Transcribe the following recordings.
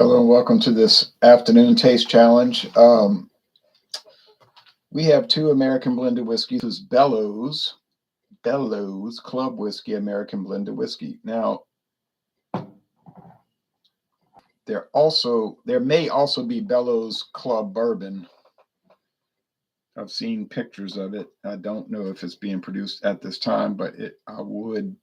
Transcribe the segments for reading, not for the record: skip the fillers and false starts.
Hello and welcome to this afternoon taste challenge. We have two American blended whiskeys. This is Bellows Club Whiskey, American blended whiskey. Now, there may also be Bellows Club Bourbon. I've seen pictures of it. I don't know if it's being produced at this time, but I would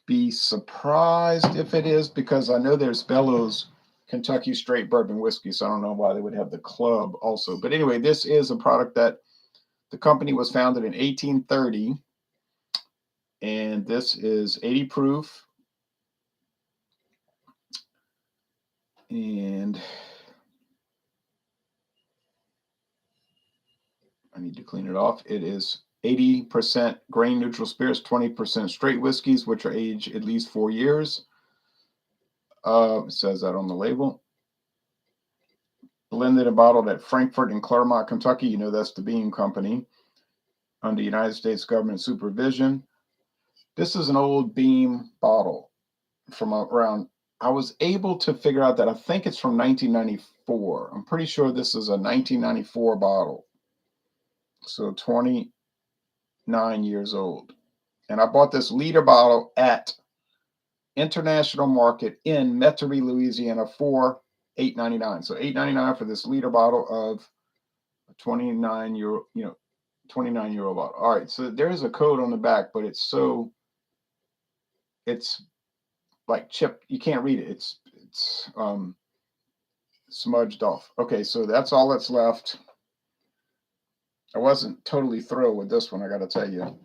be surprised if it is because I know there's Bellows Kentucky straight bourbon whiskey, so I don't know why they would have the club also. But anyway, this is a product that the company was founded in 1830, and this is 80 proof. And I need to clean it off. It is 80% grain neutral spirits, 20% straight whiskeys, which are aged at least 4 years. It says that on the label. Blended and bottled at Frankfort and Claremont, Kentucky. You know, that's the Beam Company under United States government supervision. This is an old Beam bottle from around, I was able to figure out that I think it's from 1994. I'm pretty sure this is a 1994 bottle. So 29 years old. And I bought this liter bottle at International Market in Metairie, Louisiana for $8.99. So $8.99 for this liter bottle of a 29-year-old bottle. All right, so there is a code on the back, but it's like chipped. You can't read it. It's smudged off. Okay, so that's all that's left. I wasn't totally thrilled with this one, I got to tell you.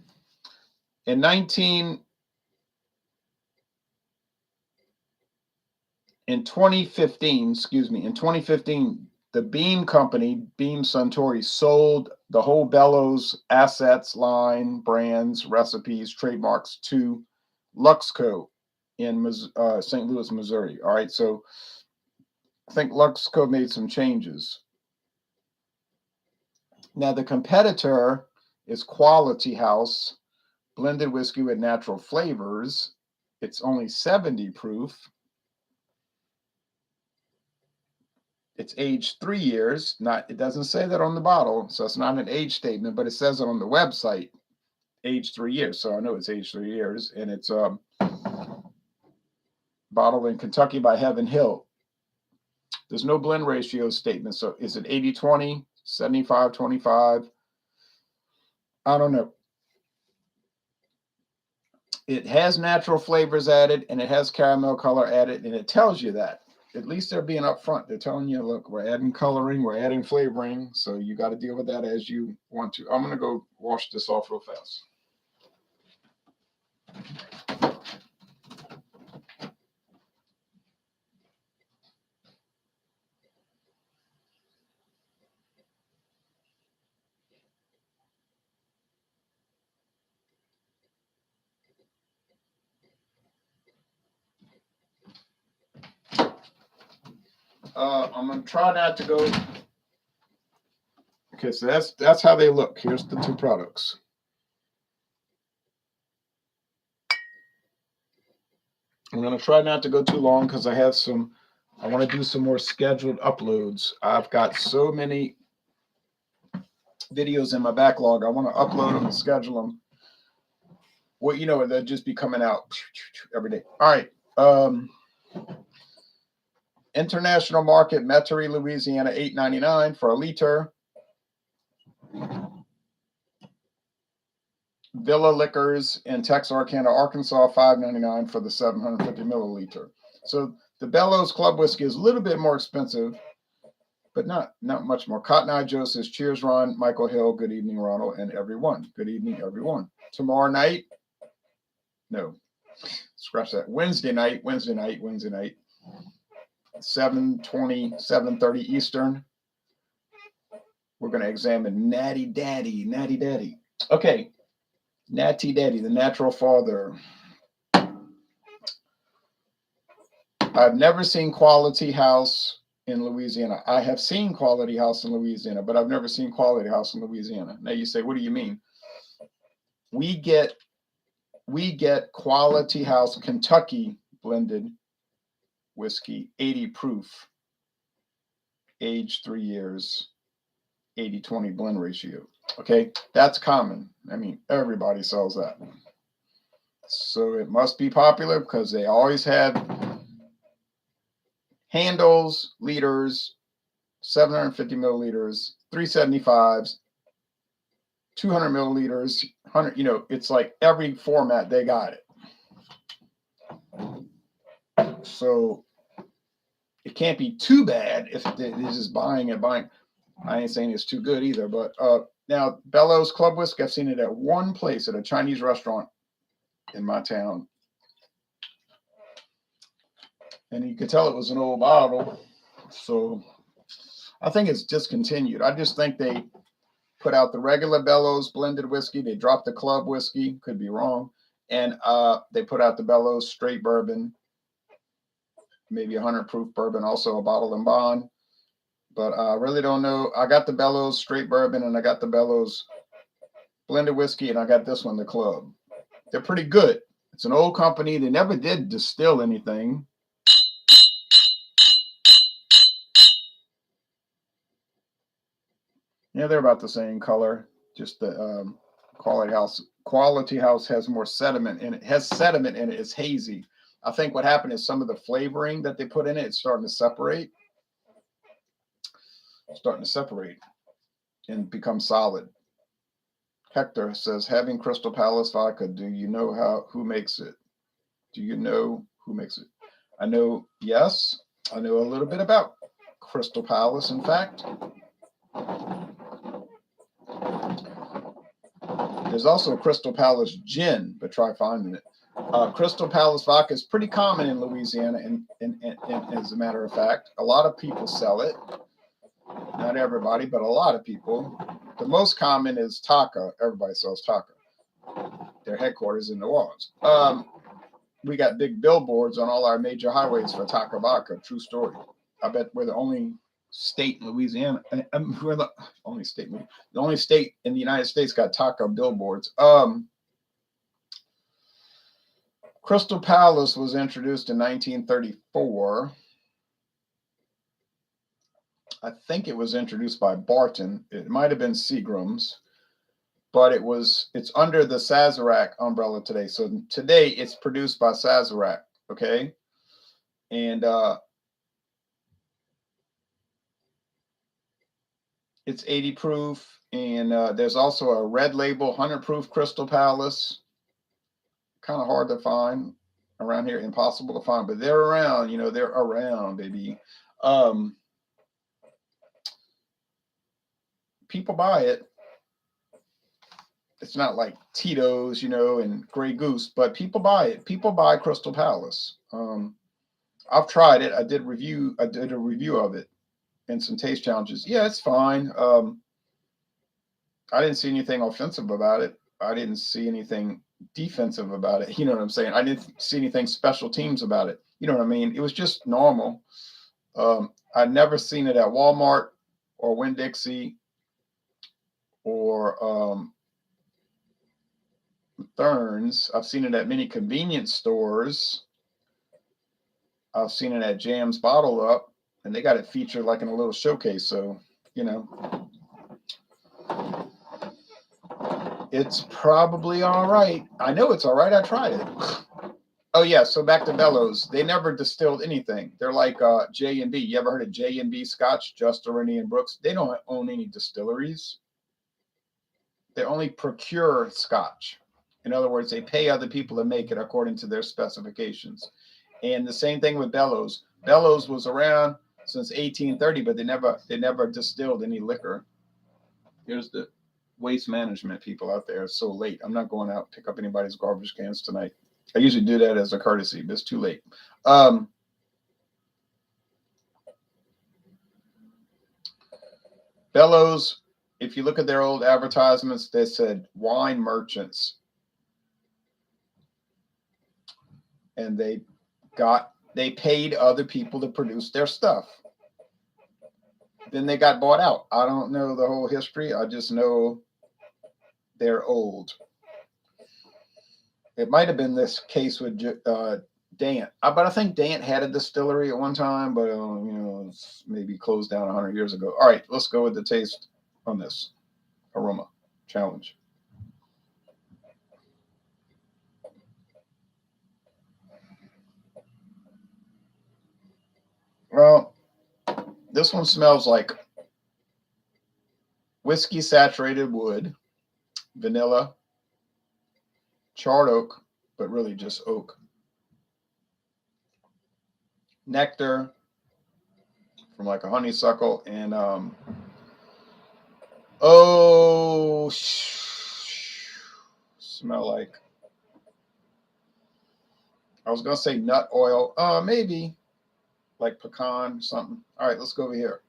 In 2015, the Beam Company, Beam Suntory, sold the whole Bellows assets, line, brands, recipes, trademarks to Luxco in St. Louis, Missouri. All right, so I think Luxco made some changes. Now, the competitor is Quality House blended whiskey with natural flavors. It's only 70 proof. It's aged 3 years. It doesn't say that on the bottle, so it's not an age statement, but it says it on the website, aged 3 years. So I know it's aged 3 years, and it's bottled in Kentucky by Heaven Hill. There's no blend ratio statement. So is it 80-20, 75-25? I don't know. It has natural flavors added, and it has caramel color added, and it tells you that. At least they're being upfront. They're telling you, look, we're adding coloring, we're adding flavoring, so you got to deal with that as you want to. I'm going to go wash this off real fast. I'm going to try not to go. Okay, so that's how they look. Here's the two products. I'm going to try not to go too long because I want to do some more scheduled uploads. I've got so many videos in my backlog. I want to upload them and schedule them. Well, they'll just be coming out every day. All right. International Market, Metairie, Louisiana, $8.99 for a liter. Villa Liquors in Texarkana, Arkansas, $5.99 for the 750 milliliter. So the Bellows Club Whiskey is a little bit more expensive, but not much more. Cotton Eye Joe says, cheers, Ron, Michael Hill, good evening, Ronald, and everyone. Good evening, everyone. Tomorrow night, no, scratch that. Wednesday night, 7:20, 7:30 Eastern. We're going to examine Natty Daddy. Okay, Natty Daddy, the Natural Father. I've never seen Quality House in Louisiana. I have seen Quality House in Louisiana, but I've never seen Quality House in Louisiana. Now you say, what do you mean? We get Quality House Kentucky blended whiskey, 80 proof, aged 3 years, 80-20 blend ratio. Okay, that's common. I mean, everybody sells that. So it must be popular because they always had handles, liters, 750 milliliters, 375s, 200 milliliters, 100, it's like every format they got it. So it can't be too bad if they're just buying and buying. I ain't saying it's too good either, but now Bellows Club Whiskey, I've seen it at one place at a Chinese restaurant in my town. And you could tell it was an old bottle. So I think it's discontinued. I just think they put out the regular Bellows blended whiskey. They dropped the club whiskey, could be wrong. And they put out the Bellows straight bourbon, maybe 100 proof bourbon, also a bottle and bond. But I really don't know. I got the Bellows straight bourbon and I got the Bellows blended whiskey and I got this one, the club. They're pretty good. It's an old company. They never did distill anything. Yeah, they're about the same color. Just the Quality House has more sediment in it. Has sediment in it. It's hazy. I think what happened is some of the flavoring that they put in it, it's starting to separate. And become solid. Hector says, having Crystal Palace vodka, do you know who makes it? Do you know who makes it? I know, yes. I know a little bit about Crystal Palace, in fact. There's also Crystal Palace gin, but try finding it. Crystal Palace vodka is pretty common in Louisiana, and as a matter of fact, a lot of people sell it. Not everybody, but a lot of people. The most common is Taka. Everybody sells Taka. Their headquarters in New Orleans. We got big billboards on all our major highways for Taka vodka. True story. I bet we're the only state in Louisiana. We're the only state. The only state in the United States got Taka billboards. Crystal Palace was introduced in 1934. I think it was introduced by Barton. It might have been Seagram's, but it's under the Sazerac umbrella today. So today it's produced by Sazerac, okay? And it's 80 proof, and there's also a red label 100 proof Crystal Palace. Kind of hard to find around here, impossible to find, but they're around, they're around, baby. People buy it. It's not like Tito's, and Grey Goose, but people buy it. People buy Crystal Palace. I've tried it. I did a review of it and some taste challenges. Yeah, it's fine. I didn't see anything offensive about it. I didn't see anything defensive about it. You know what I'm saying? I didn't see anything special teams about it. You know what I mean? It was just normal. I'd never seen it at Walmart or Winn-Dixie or Thurns. I've seen it at many convenience stores. I've seen it at Jam's Bottle Up, and they got it featured like in a little showcase. So, it's probably all right. I know it's all right. I tried it. Oh yeah. So back to Bellows. They never distilled anything. They're like J&B. You ever heard of J&B Scotch? Just Rennie and Brooks. They don't own any distilleries. They only procure Scotch. In other words, they pay other people to make it according to their specifications. And the same thing with Bellows. Bellows was around since 1830, but they never distilled any liquor. Here's the waste management people out there. It's so late. I'm not going out to pick up anybody's garbage cans tonight. I usually do that as a courtesy, but it's too late. Bellows, if you look at their old advertisements, they said wine merchants. And they paid other people to produce their stuff. Then they got bought out. I don't know the whole history. I just know they're old. It might have been this case with Dant. But I think Dant had a distillery at one time, but it's maybe closed down 100 years ago. All right, let's go with the taste on this aroma challenge. Well, this one smells like whiskey saturated wood, vanilla, charred oak, but really just oak, nectar from like a honeysuckle, and oh, smell like, I was gonna say nut oil, maybe like pecan something. All right, let's go over here.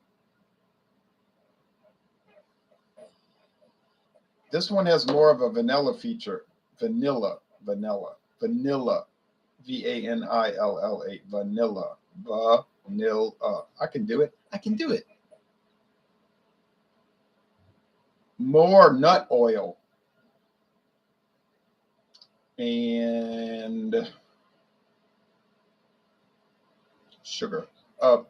This one has more of a vanilla feature. Vanilla, vanilla, vanilla. Vanilla. Vanilla. Vanilla. I can do it. I can do it. More nut oil. And sugar.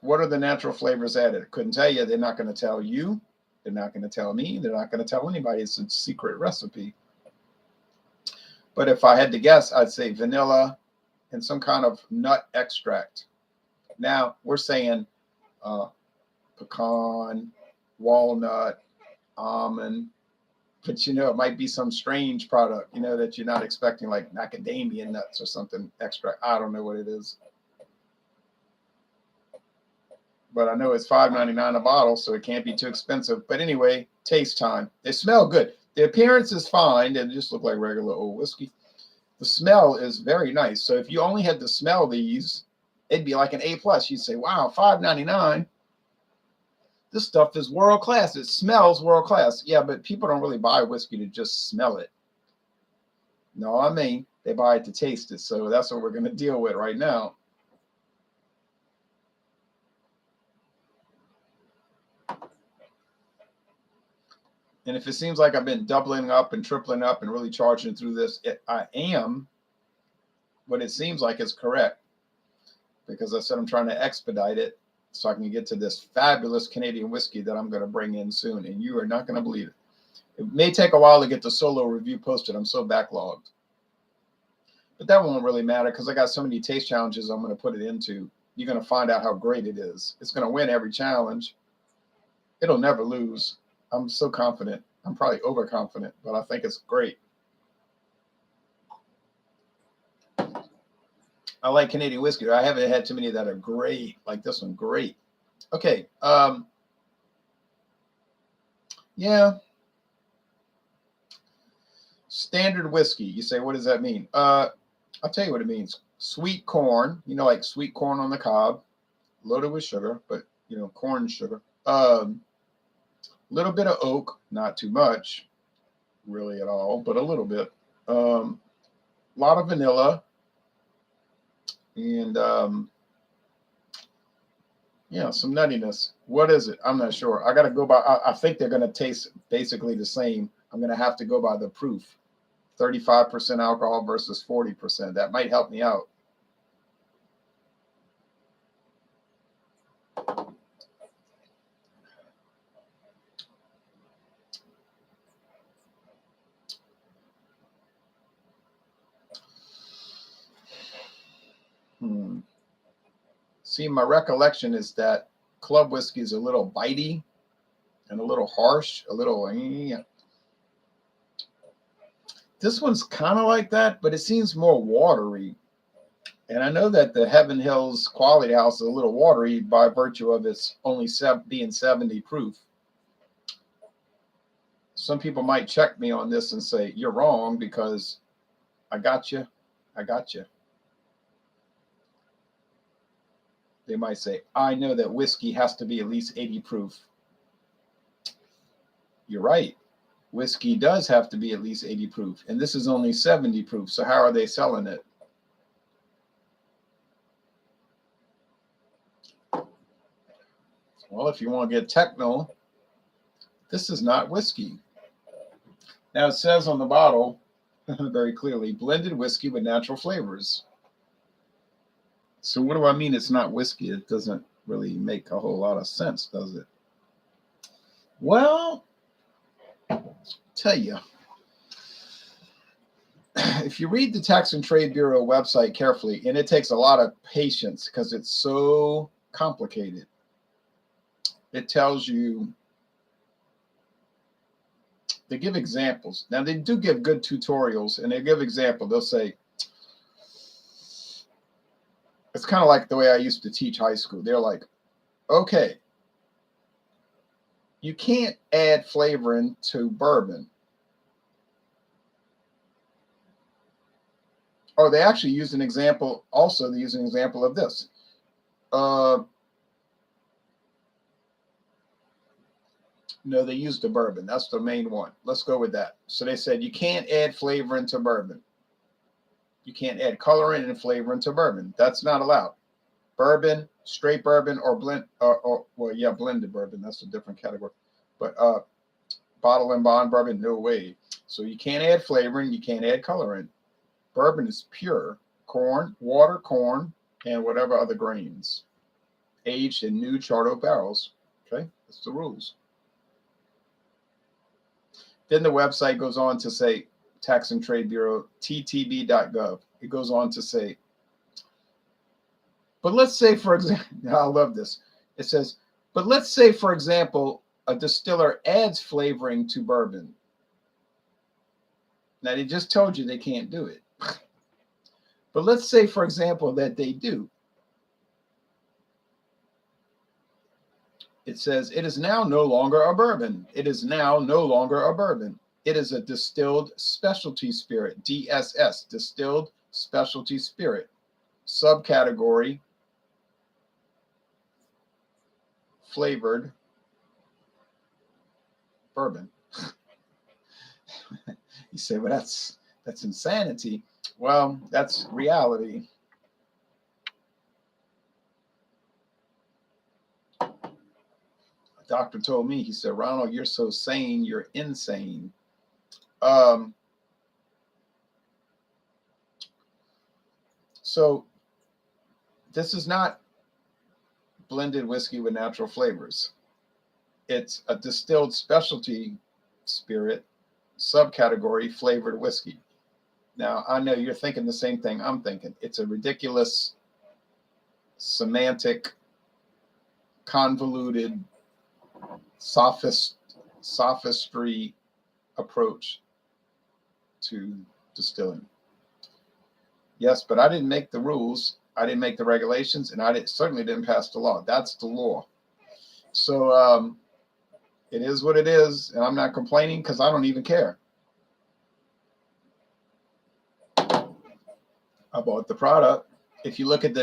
What are the natural flavors added? Couldn't tell you. They're not going to tell you. They're not going to tell me. They're not going to tell anybody. It's a secret recipe. But if I had to guess, I'd say vanilla and some kind of nut extract. Now we're saying pecan, walnut, almond, but it might be some strange product, that you're not expecting, like macadamia nuts or something extra. I don't know what it is, but I know it's $5.99 a bottle, so it can't be too expensive. But anyway, taste time. They smell good. The appearance is fine. They just look like regular old whiskey. The smell is very nice. So if you only had to smell these, it'd be like an A+. You'd say, wow, $5.99. This stuff is world class. It smells world class. Yeah, but people don't really buy whiskey to just smell it. No, I mean, they buy it to taste it. So that's what we're going to deal with right now. And if it seems like I've been doubling up and tripling up and really charging through this, I am. But it seems like it's correct, because I said I'm trying to expedite it so I can get to this fabulous Canadian whiskey that I'm going to bring in soon. And you are not going to believe it. It may take a while to get the solo review posted. I'm so backlogged. But that won't really matter, because I got so many taste challenges I'm going to put it into. You're going to find out how great it is. It's going to win every challenge. It'll never lose. I'm so confident. I'm probably overconfident, but I think it's great. I like Canadian whiskey. I haven't had too many that are great, like this one. Great. Okay. Yeah. Standard whiskey. You say, what does that mean? I'll tell you what it means. Sweet corn, like sweet corn on the cob, loaded with sugar, but corn sugar. Little bit of oak, not too much, really at all, but a little bit. A lot of vanilla, and some nuttiness. What is it? I'm not sure. I got to go by. I think they're going to taste basically the same. I'm going to have to go by the proof. 35% alcohol versus 40%. That might help me out. See, my recollection is that club whiskey is a little bitey and a little harsh, a little. This one's kind of like that, but it seems more watery. And I know that the Heaven Hills Quality House is a little watery by virtue of its only being 70 proof. Some people might check me on this and say, you're wrong, because I got you. I got you. They might say, I know that whiskey has to be at least 80 proof. You're right. Whiskey does have to be at least 80 proof. And this is only 70 proof. So how are they selling it? Well, if you want to get techno, this is not whiskey. Now it says on the bottle very clearly, blended whiskey with natural flavors. So what do I mean it's not whiskey? It doesn't really make a whole lot of sense, does it? Well, tell you, if you read the Tax and Trade Bureau website carefully, and it takes a lot of patience because it's so complicated, it tells you, they give examples. Now, they do give good tutorials, and they give examples. They'll say, it's kind of like the way I used to teach high school. They're like, okay, you can't add flavoring to bourbon. Or they actually use an example. Also, they use an example of this. No, they used the bourbon. That's the main one. Let's go with that. So they said you can't add flavor into bourbon. You can't add colorant and flavor into bourbon. That's not allowed. Bourbon, straight bourbon, or blended bourbon. That's a different category. But bottle and bond bourbon, no way. So you can't add flavoring. You can't add colorant. Bourbon is pure corn, water, corn, and whatever other grains, aged in new charred oak barrels. Okay, that's the rules. Then the website goes on to say, Tax and Trade Bureau, ttb.gov. It goes on to say, but let's say, for example, I love this. It says, but let's say, for example, a distiller adds flavoring to bourbon. Now, they just told you they can't do it. But let's say, for example, that they do. It says, it is now no longer a bourbon. It is now no longer a bourbon. It is a distilled specialty spirit, DSS, distilled specialty spirit. Subcategory, flavored bourbon. You say, well, that's insanity. Well, that's reality. A doctor told me, he said, Ronald, you're so sane, you're insane. So this is not blended whiskey with natural flavors. It's a distilled specialty spirit, subcategory flavored whiskey. Now, I know you're thinking the same thing I'm thinking. It's a ridiculous, semantic, convoluted, sophistry approach to distilling. Yes, but I didn't make the rules. I didn't make the regulations, and certainly didn't pass the law. That's the law. So it is what it is, and I'm not complaining because I don't even care. I bought the product. If you look at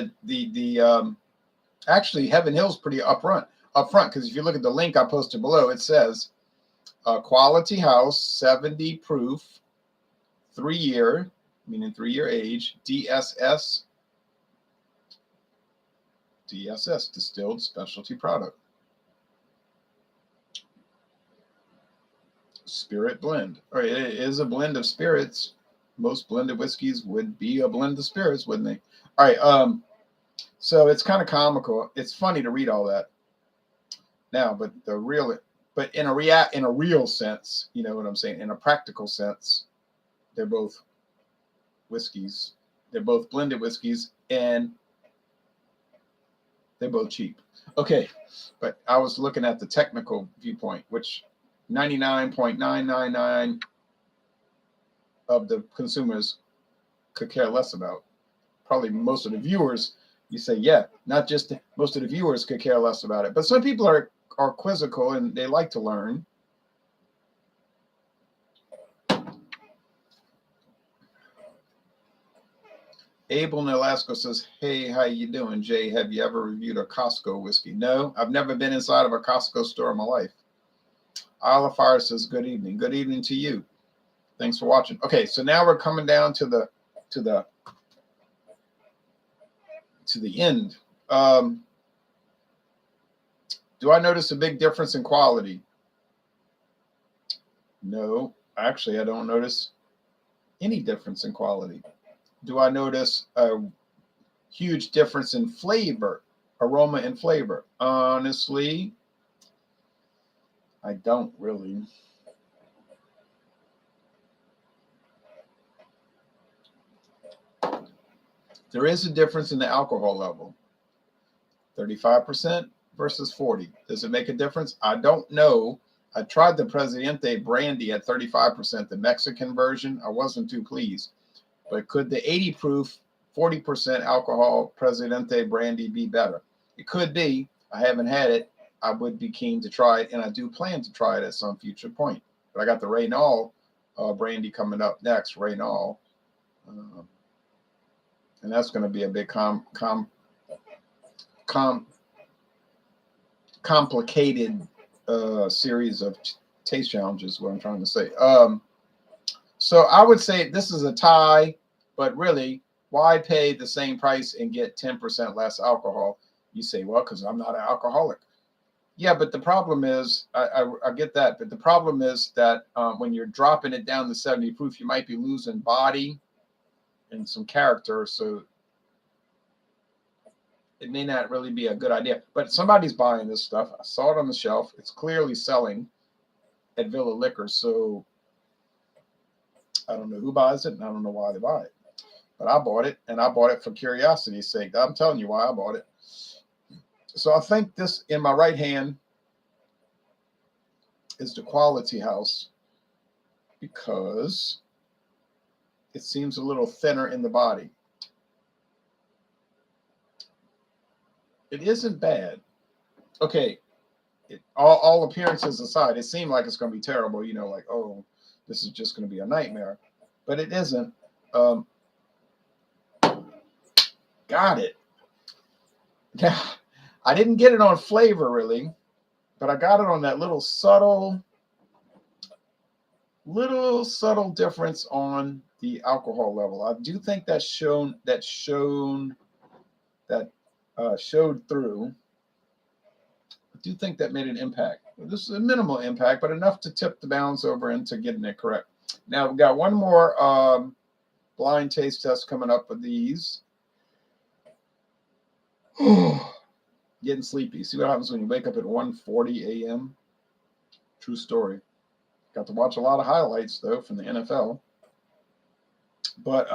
actually Heaven Hill's pretty upfront because if you look at the link I posted below, it says quality house, 70 proof, 3-year, meaning 3-year age, DSS, distilled specialty product. Spirit blend. Or it is a blend of spirits. Most blended whiskeys would be a blend of spirits, wouldn't they? All right. So it's kind of comical. It's funny to read all that now, but in a real sense, you know what I'm saying? In a practical sense, they're both whiskeys. They're both blended whiskeys, and they're both cheap. Okay, but I was looking at the technical viewpoint, which 99.999 of the consumers could care less about. Probably most of the viewers, you say, yeah, not just most of the viewers could care less about it. But some people are quizzical and they like to learn. Abel in Alaska says, hey, how you doing, Jay? Have you ever reviewed a Costco whiskey? No, I've never been inside of a Costco store in my life. Isle of Fire says, good evening. Good evening to you. Thanks for watching. Okay, so now we're coming down to the end. Do I notice a big difference in quality? No, actually, I don't notice any difference in quality. Do I notice a huge difference in flavor, aroma and flavor. Honestly, I don't really. There is a difference in the alcohol level. 35% versus 40. Does it make a difference? I don't know. I tried the Presidente brandy at 35%, the Mexican version. I wasn't too pleased. But could the 80 proof, 40% alcohol Presidente brandy be better? It could be. I haven't had it. I would be keen to try it, and I do plan to try it at some future point. But I got the Reynal brandy coming up next, Reynal. And that's going to be a big complicated series of taste challenges, what I'm trying to say. So I would say this is a tie, but really, why pay the same price and get 10% less alcohol? You say, well, because I'm not an alcoholic. Yeah, but the problem is, I get that, but the problem is that when you're dropping it down to 70 proof, you might be losing body and some character, so it may not really be a good idea. But somebody's buying this stuff. I saw it on the shelf. It's clearly selling at Villa Liquor, so I don't know who buys it, and I don't know why they buy it. But I bought it, and I bought it for curiosity's sake. I'm telling you why I bought it. So I think this in my right hand is the Quality House because it seems a little thinner in the body. It isn't bad. Okay, all appearances aside, it seemed like it's going to be terrible. You know, like, oh, this is just going to be a nightmare. But it isn't. Got it. Yeah, I didn't get it on flavor really, but I got it on that little subtle difference on the alcohol level. I do think that showed through. I do think that made an impact. This is a minimal impact, but enough to tip the balance over into getting it correct. Now we've got one more blind taste test coming up with these. Getting sleepy. See what happens when you wake up at 1:40 a.m. True story. Got to watch a lot of highlights though from the NFL. But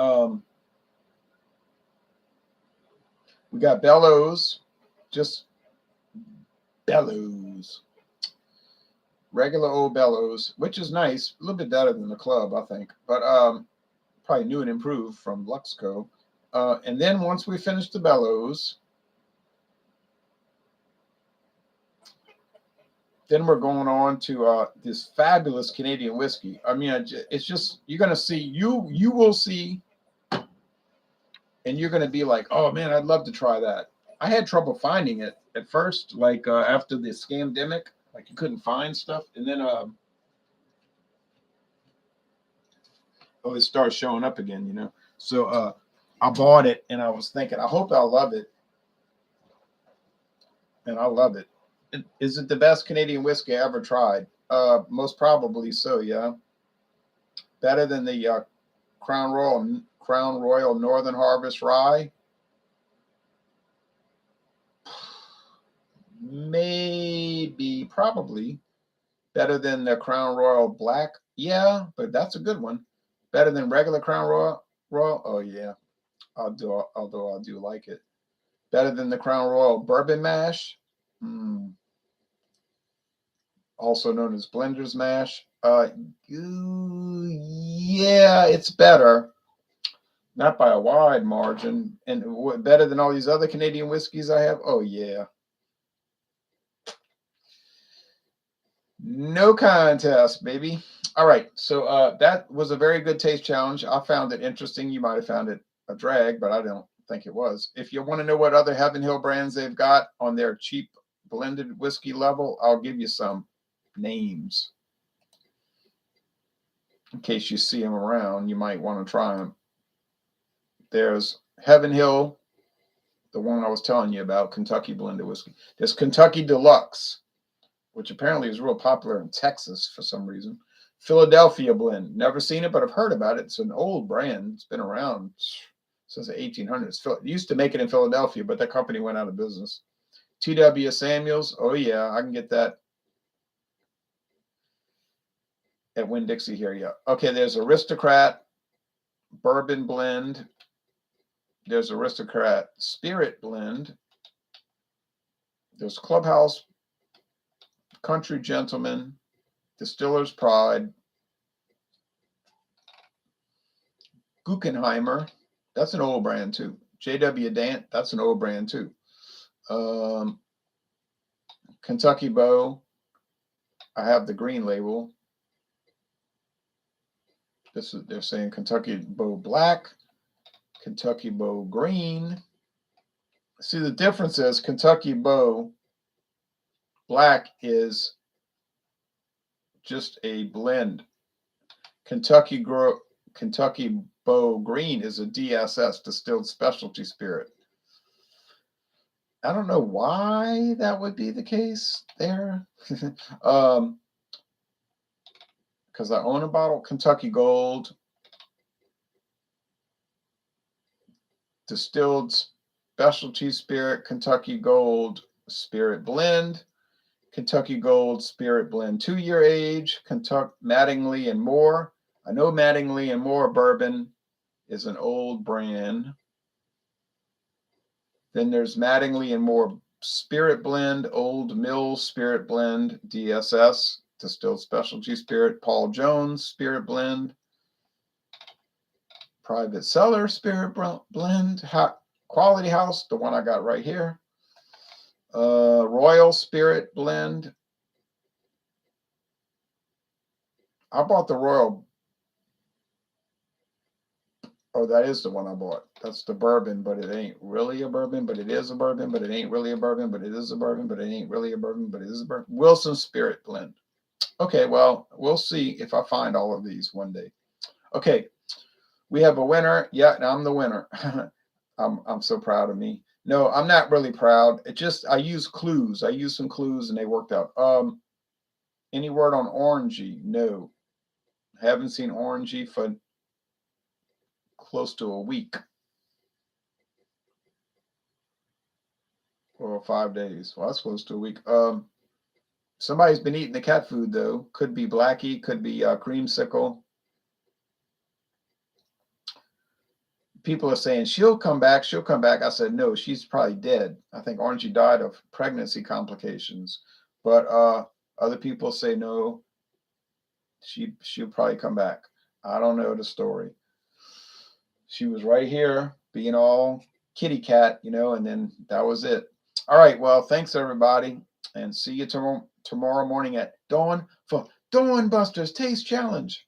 we got Bellows, just Bellows. Regular old Bellows, which is nice, a little bit better than the club, I think. But probably new and improved from Luxco. And then once we finish the Bellows, then we're going on to this fabulous Canadian whiskey. I mean, it's just, you're going to see, you will see, and you're going to be like, oh man, I'd love to try that. I had trouble finding it at first, like after the scamdemic, like you couldn't find stuff. And then, it started showing up again, you know? So I bought it and I was thinking, I hope I'll love it. And I love it. Is it the best Canadian whiskey I ever tried? Most probably so, yeah. Better than the Crown Royal Northern Harvest Rye? Maybe, probably. Better than the Crown Royal Black? Yeah, but that's a good one. Better than regular Crown Royal? Oh, yeah. Although I do like it. Better than the Crown Royal Bourbon Mash? Also known as Blender's Mash. Yeah, it's better. Not by a wide margin. And better than all these other Canadian whiskeys I have? Oh, yeah. No contest, baby. All right. So that was a very good taste challenge. I found it interesting. You might have found it a drag, but I don't think it was. If you want to know what other Heaven Hill brands they've got on their cheap blended whiskey level, I'll give you some names. In case you see them around, you might want to try them. There's Heaven Hill, the one I was telling you about, Kentucky blended whiskey. There's Kentucky Deluxe, which apparently is real popular in Texas for some reason. Philadelphia blend. Never seen it, but I've heard about it. It's an old brand. It's been around since the 1800s. It used to make it in Philadelphia, but that company went out of business. T.W. Samuels. Oh, yeah, I can get that at Winn-Dixie here. Yeah. Okay, there's Aristocrat Bourbon Blend. There's Aristocrat Spirit Blend. There's Clubhouse Country Gentleman, Distiller's Pride, Guggenheimer. That's an old brand too. J.W. Dant. That's an old brand too. Kentucky Bow. I have the green label. This is, they're saying Kentucky Bow Black, Kentucky Bow Green. See, the difference is Kentucky Bow Black is just a blend. Kentucky Bow Green is a DSS, distilled specialty spirit. I don't know why that would be the case there. Because I own a bottle Kentucky Gold distilled specialty spirit, Kentucky Gold Spirit Blend, Kentucky Gold Spirit Blend 2-year age, Kentucky Mattingly and More. I know Mattingly and More bourbon is an old brand. Then there's Mattingly and More Spirit Blend, Old Mill Spirit Blend, DSS, Distilled Specialty Spirit, Paul Jones Spirit Blend, Private Cellar Spirit Blend, Quality House, the one I got right here, Royal Spirit Blend. I bought the Royal. Oh, that is the one I bought. That's the bourbon, but it ain't really a bourbon, but it is a bourbon, but it ain't really a bourbon, but it is a bourbon, but it ain't really a bourbon, but it is a bourbon. Wilson Spirit Blend. Okay, well, we'll see if I find all of these one day. Okay, we have a winner. Yeah, I'm the winner. I'm so proud of me. No, I'm not really proud. It just, I used clues. I used some clues and they worked out. Any word on orangey? No. Haven't seen orangey for close to a week or 5 days. Well, that's close to a week. Somebody's been eating the cat food though. Could be Blackie, could be Creamsicle. People are saying she'll come back. She'll come back. I said no. She's probably dead. I think Orangey died of pregnancy complications. But other people say no. She'll probably come back. I don't know the story. She was right here being all kitty cat, you know, and then that was it. All right. Well, thanks everybody, and see you tomorrow morning at dawn for Dawn Busters Taste Challenge.